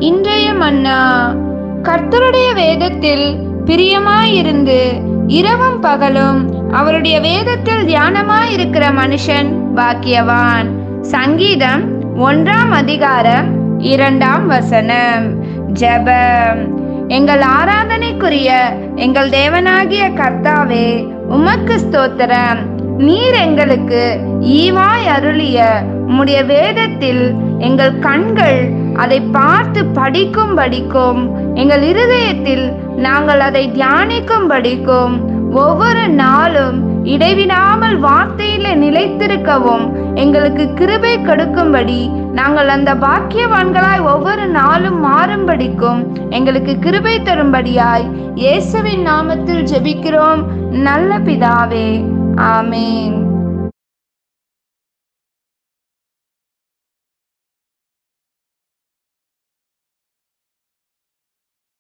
இன்றைய மன்னா. கர்த்தருடைய வேதத்தில் பிரியமாயிருந்து இரவும் பகலும் அவருடைய வேதத்தில் தியானமாயிருக்கிற மனுஷன் பாக்கியவான். சங்கீதம் 1ஆம் அதிகாரம் 2ஆம் வசனம். ஜெபம். எங்கள் ஆராதனைக்குரிய எங்கள் தேவனாகிய கர்த்தாவே, உமக்கு ஸ்தோத்திரம். நீர் எங்களுக்கு ஈவாய் அருளிய உம்முடைய வேதத்தில் எங்கள் கண்கள் அதை பார்த்து படிக்கும் எங்கள் இருதயத்தில் நாங்கள் அதை தியானிக்கும்படிக்கும் ஒவ்வொரு நாளும் இடைவிடாமல் வார்த்தையில நிலைத்திருக்கவும் எங்களுக்கு கிருபை கொடுக்கும்படி நாங்கள் அந்த பாக்கியவான்களாய் ஒவ்வொரு நாளும் மாறும்படிக்கும் எங்களுக்கு கிருபை தரும்படியாய் இயேசுவின் நாமத்தில் ஜெபிக்கிறோம் நல்ல பிதாவே. ஆமென்.